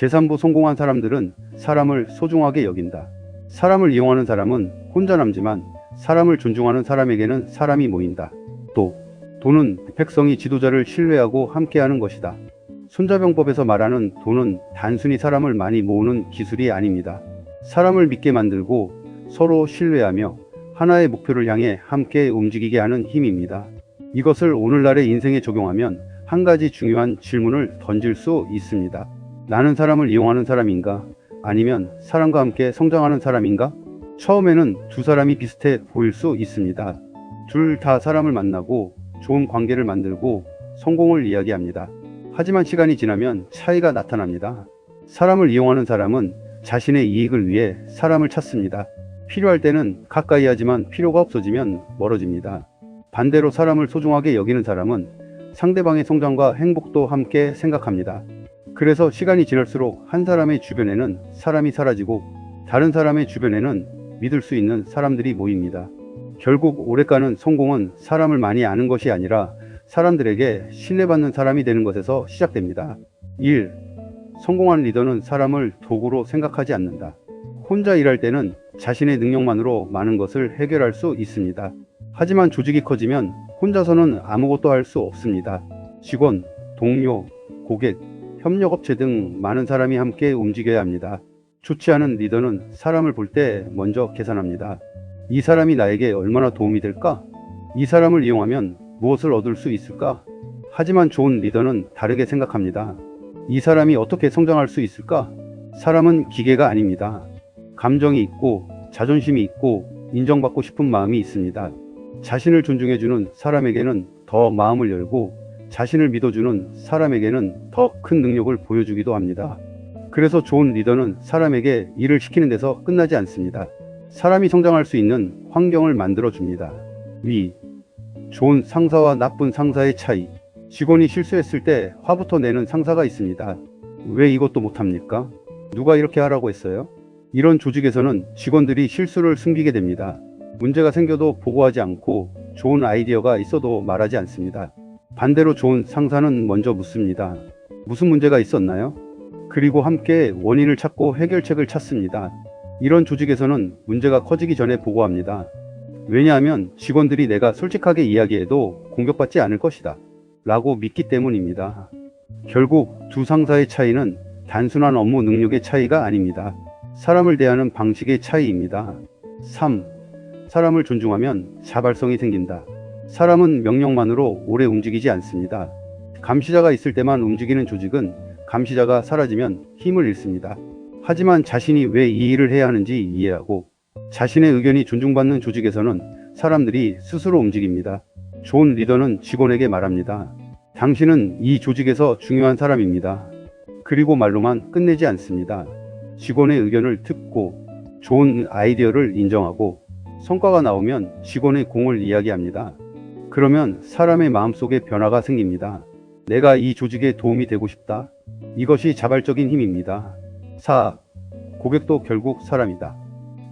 제3부 성공한 사람들은 사람을 소중하게 여긴다. 사람을 이용하는 사람은 혼자 남지만 사람을 존중하는 사람에게는 사람이 모인다. 또 돈은 백성이 지도자를 신뢰하고 함께하는 것이다. 손자병법에서 말하는 돈은 단순히 사람을 많이 모으는 기술이 아닙니다. 사람을 믿게 만들고 서로 신뢰하며 하나의 목표를 향해 함께 움직이게 하는 힘입니다. 이것을 오늘날의 인생에 적용하면 한 가지 중요한 질문을 던질 수 있습니다. 나는 사람을 이용하는 사람인가? 아니면 사람과 함께 성장하는 사람인가? 처음에는 두 사람이 비슷해 보일 수 있습니다. 둘 다 사람을 만나고 좋은 관계를 만들고 성공을 이야기합니다. 하지만 시간이 지나면 차이가 나타납니다. 사람을 이용하는 사람은 자신의 이익을 위해 사람을 찾습니다. 필요할 때는 가까이 하지만 필요가 없어지면 멀어집니다. 반대로 사람을 소중하게 여기는 사람은 상대방의 성장과 행복도 함께 생각합니다. 그래서 시간이 지날수록 한 사람의 주변에는 사람이 사라지고 다른 사람의 주변에는 믿을 수 있는 사람들이 모입니다. 결국 오래가는 성공은 사람을 많이 아는 것이 아니라 사람들에게 신뢰받는 사람이 되는 것에서 시작됩니다. 1. 성공한 리더는 사람을 도구로 생각하지 않는다. 혼자 일할 때는 자신의 능력만으로 많은 것을 해결할 수 있습니다. 하지만 조직이 커지면 혼자서는 아무것도 할 수 없습니다. 직원, 동료, 고객, 협력업체 등 많은 사람이 함께 움직여야 합니다. 좋지 않은 리더는 사람을 볼 때 먼저 계산합니다. 이 사람이 나에게 얼마나 도움이 될까? 이 사람을 이용하면 무엇을 얻을 수 있을까? 하지만 좋은 리더는 다르게 생각합니다. 이 사람이 어떻게 성장할 수 있을까? 사람은 기계가 아닙니다. 감정이 있고 자존심이 있고 인정받고 싶은 마음이 있습니다. 자신을 존중해주는 사람에게는 더 마음을 열고 자신을 믿어주는 사람에게는 더 큰 능력을 보여주기도 합니다. 그래서 좋은 리더는 사람에게 일을 시키는 데서 끝나지 않습니다. 사람이 성장할 수 있는 환경을 만들어줍니다. 위, 좋은 상사와 나쁜 상사의 차이. 직원이 실수했을 때 화부터 내는 상사가 있습니다. 왜 이것도 못합니까? 누가 이렇게 하라고 했어요? 이런 조직에서는 직원들이 실수를 숨기게 됩니다. 문제가 생겨도 보고하지 않고 좋은 아이디어가 있어도 말하지 않습니다. 반대로 좋은 상사는 먼저 묻습니다. 무슨 문제가 있었나요? 그리고 함께 원인을 찾고 해결책을 찾습니다. 이런 조직에서는 문제가 커지기 전에 보고합니다. 왜냐하면 직원들이 내가 솔직하게 이야기해도 공격받지 않을 것이다 라고 믿기 때문입니다. 결국 두 상사의 차이는 단순한 업무 능력의 차이가 아닙니다. 사람을 대하는 방식의 차이입니다. 3. 사람을 존중하면 자발성이 생긴다. 사람은 명령만으로 오래 움직이지 않습니다. 감시자가 있을 때만 움직이는 조직은 감시자가 사라지면 힘을 잃습니다. 하지만 자신이 왜 이 일을 해야 하는지 이해하고 자신의 의견이 존중받는 조직에서는 사람들이 스스로 움직입니다. 좋은 리더는 직원에게 말합니다. 당신은 이 조직에서 중요한 사람입니다. 그리고 말로만 끝내지 않습니다. 직원의 의견을 듣고 좋은 아이디어를 인정하고 성과가 나오면 직원의 공을 이야기합니다. 그러면 사람의 마음속에 변화가 생깁니다. 내가 이 조직에 도움이 되고 싶다. 이것이 자발적인 힘입니다. 4. 고객도 결국 사람이다.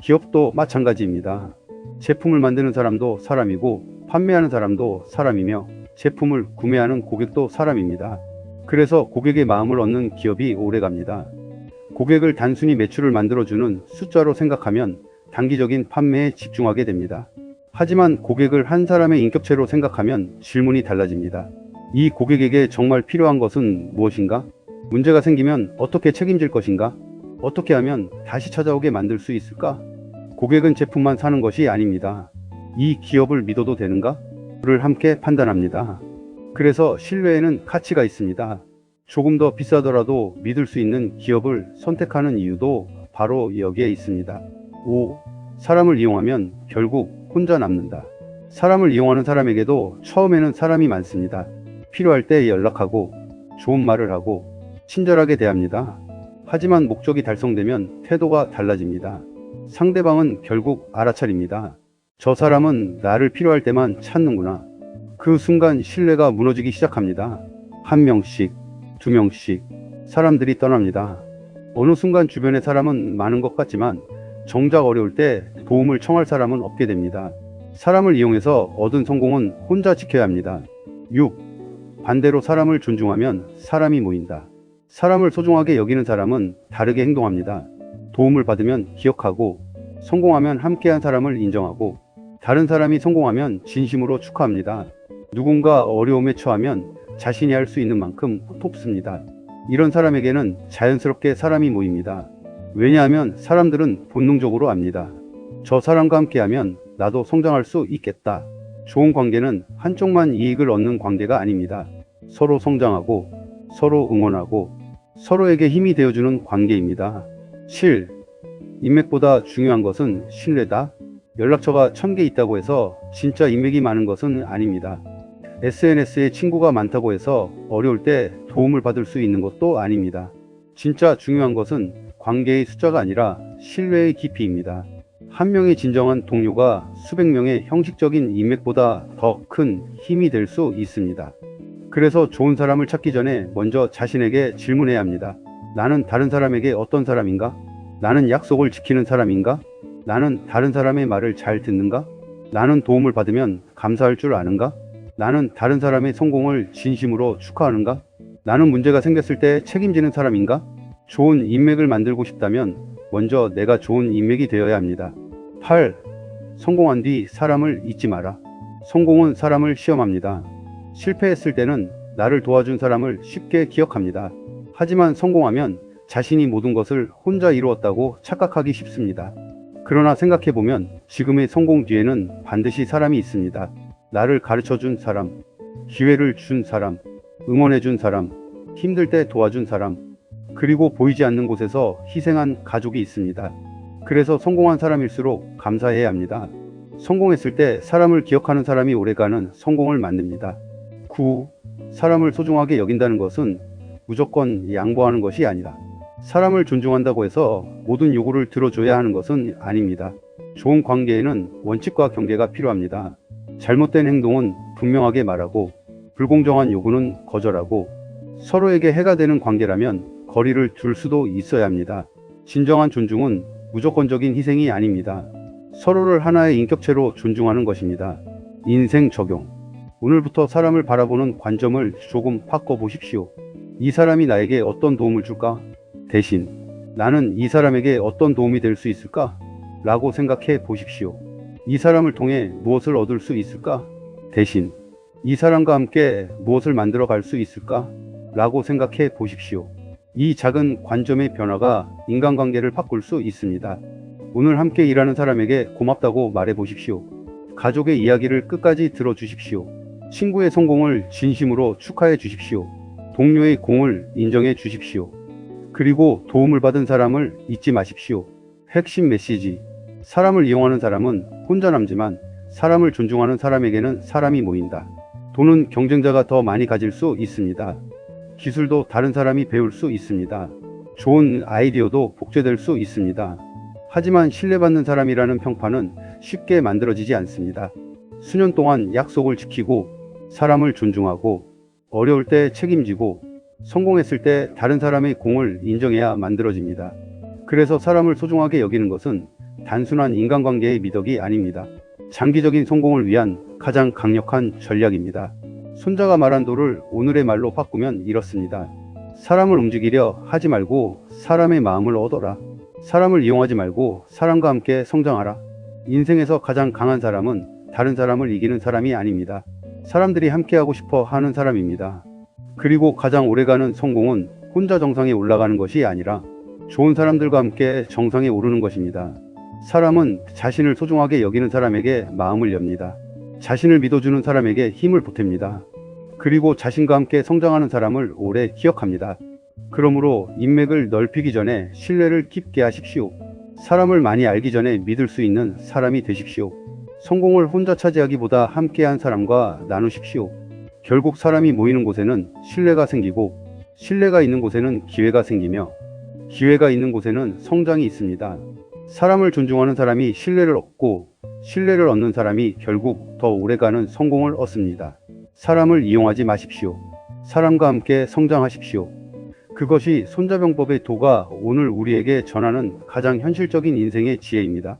기업도 마찬가지입니다. 제품을 만드는 사람도 사람이고 판매하는 사람도 사람이며 제품을 구매하는 고객도 사람입니다. 그래서 고객의 마음을 얻는 기업이 오래갑니다. 고객을 단순히 매출을 만들어주는 숫자로 생각하면 단기적인 판매에 집중하게 됩니다. 하지만 고객을 한 사람의 인격체로 생각하면 질문이 달라집니다. 이 고객에게 정말 필요한 것은 무엇인가? 문제가 생기면 어떻게 책임질 것인가? 어떻게 하면 다시 찾아오게 만들 수 있을까? 고객은 제품만 사는 것이 아닙니다. 이 기업을 믿어도 되는가? 를 함께 판단합니다. 그래서 신뢰에는 가치가 있습니다. 조금 더 비싸더라도 믿을 수 있는 기업을 선택하는 이유도 바로 여기에 있습니다. 5. 사람을 이용하면 결국 혼자 남는다. 사람을 이용하는 사람에게도 처음에는 사람이 많습니다. 필요할 때 연락하고 좋은 말을 하고 친절하게 대합니다. 하지만 목적이 달성되면 태도가 달라집니다. 상대방은 결국 알아차립니다. 저 사람은 나를 필요할 때만 찾는구나. 그 순간 신뢰가 무너지기 시작합니다. 한 명씩, 두 명씩 사람들이 떠납니다. 어느 순간 주변에 사람은 많은 것 같지만 정작 어려울 때 도움을 청할 사람은 없게 됩니다. 사람을 이용해서 얻은 성공은 혼자 지켜야 합니다. 6. 반대로 사람을 존중하면 사람이 모인다. 사람을 소중하게 여기는 사람은 다르게 행동합니다. 도움을 받으면 기억하고, 성공하면 함께한 사람을 인정하고, 다른 사람이 성공하면 진심으로 축하합니다. 누군가 어려움에 처하면 자신이 할 수 있는 만큼 돕습니다. 이런 사람에게는 자연스럽게 사람이 모입니다. 왜냐하면 사람들은 본능적으로 압니다. 저 사람과 함께하면 나도 성장할 수 있겠다. 좋은 관계는 한쪽만 이익을 얻는 관계가 아닙니다. 서로 성장하고, 서로 응원하고, 서로에게 힘이 되어주는 관계입니다. 7. 인맥보다 중요한 것은 신뢰다. 연락처가 1000개 있다고 해서 진짜 인맥이 많은 것은 아닙니다. SNS에 친구가 많다고 해서 어려울 때 도움을 받을 수 있는 것도 아닙니다. 진짜 중요한 것은 관계의 숫자가 아니라 신뢰의 깊이입니다. 한 명의 진정한 동료가 수백 명의 형식적인 인맥보다 더 큰 힘이 될 수 있습니다. 그래서 좋은 사람을 찾기 전에 먼저 자신에게 질문해야 합니다. 나는 다른 사람에게 어떤 사람인가? 나는 약속을 지키는 사람인가? 나는 다른 사람의 말을 잘 듣는가? 나는 도움을 받으면 감사할 줄 아는가? 나는 다른 사람의 성공을 진심으로 축하하는가? 나는 문제가 생겼을 때 책임지는 사람인가? 좋은 인맥을 만들고 싶다면 먼저 내가 좋은 인맥이 되어야 합니다. 8. 성공한 뒤 사람을 잊지 마라. 성공은 사람을 시험합니다. 실패했을 때는 나를 도와준 사람을 쉽게 기억합니다. 하지만 성공하면 자신이 모든 것을 혼자 이루었다고 착각하기 쉽습니다. 그러나 생각해보면 지금의 성공 뒤에는 반드시 사람이 있습니다. 나를 가르쳐준 사람, 기회를 준 사람, 응원해준 사람, 힘들 때 도와준 사람, 그리고 보이지 않는 곳에서 희생한 가족이 있습니다. 그래서 성공한 사람일수록 감사해야 합니다. 성공했을 때 사람을 기억하는 사람이 오래가는 성공을 만듭니다. 9. 사람을 소중하게 여긴다는 것은 무조건 양보하는 것이 아니라, 사람을 존중한다고 해서 모든 요구를 들어줘야 하는 것은 아닙니다. 좋은 관계에는 원칙과 경계가 필요합니다. 잘못된 행동은 분명하게 말하고, 불공정한 요구는 거절하고, 서로에게 해가 되는 관계라면 거리를 둘 수도 있어야 합니다. 진정한 존중은 무조건적인 희생이 아닙니다. 서로를 하나의 인격체로 존중하는 것입니다. 인생 적용. 오늘부터 사람을 바라보는 관점을 조금 바꿔보십시오. 이 사람이 나에게 어떤 도움을 줄까? 대신 나는 이 사람에게 어떤 도움이 될 수 있을까? 라고 생각해 보십시오. 이 사람을 통해 무엇을 얻을 수 있을까? 대신 이 사람과 함께 무엇을 만들어 갈 수 있을까? 라고 생각해 보십시오. 이 작은 관점의 변화가 인간관계를 바꿀 수 있습니다. 오늘 함께 일하는 사람에게 고맙다고 말해 보십시오. 가족의 이야기를 끝까지 들어주십시오. 친구의 성공을 진심으로 축하해 주십시오. 동료의 공을 인정해 주십시오. 그리고 도움을 받은 사람을 잊지 마십시오. 핵심 메시지. 사람을 이용하는 사람은 혼자 남지만 사람을 존중하는 사람에게는 사람이 모인다. 돈은 경쟁자가 더 많이 가질 수 있습니다. 기술도 다른 사람이 배울 수 있습니다. 좋은 아이디어도 복제될 수 있습니다. 하지만 신뢰받는 사람이라는 평판은 쉽게 만들어지지 않습니다. 수년 동안 약속을 지키고, 사람을 존중하고, 어려울 때 책임지고, 성공했을 때 다른 사람의 공을 인정해야 만들어집니다. 그래서 사람을 소중하게 여기는 것은 단순한 인간관계의 미덕이 아닙니다. 장기적인 성공을 위한 가장 강력한 전략입니다. 손자가 말한 도를 오늘의 말로 바꾸면 이렇습니다. 사람을 움직이려 하지 말고 사람의 마음을 얻어라. 사람을 이용하지 말고 사람과 함께 성장하라. 인생에서 가장 강한 사람은 다른 사람을 이기는 사람이 아닙니다. 사람들이 함께하고 싶어 하는 사람입니다. 그리고 가장 오래가는 성공은 혼자 정상에 올라가는 것이 아니라 좋은 사람들과 함께 정상에 오르는 것입니다. 사람은 자신을 소중하게 여기는 사람에게 마음을 엽니다. 자신을 믿어주는 사람에게 힘을 보탭니다. 그리고 자신과 함께 성장하는 사람을 오래 기억합니다. 그러므로 인맥을 넓히기 전에 신뢰를 깊게 하십시오. 사람을 많이 알기 전에 믿을 수 있는 사람이 되십시오. 성공을 혼자 차지하기보다 함께한 사람과 나누십시오. 결국 사람이 모이는 곳에는 신뢰가 생기고, 신뢰가 있는 곳에는 기회가 생기며, 기회가 있는 곳에는 성장이 있습니다. 사람을 존중하는 사람이 신뢰를 얻고, 신뢰를 얻는 사람이 결국 더 오래가는 성공을 얻습니다. 사람을 이용하지 마십시오. 사람과 함께 성장하십시오. 그것이 손자병법의 도가 오늘 우리에게 전하는 가장 현실적인 인생의 지혜입니다.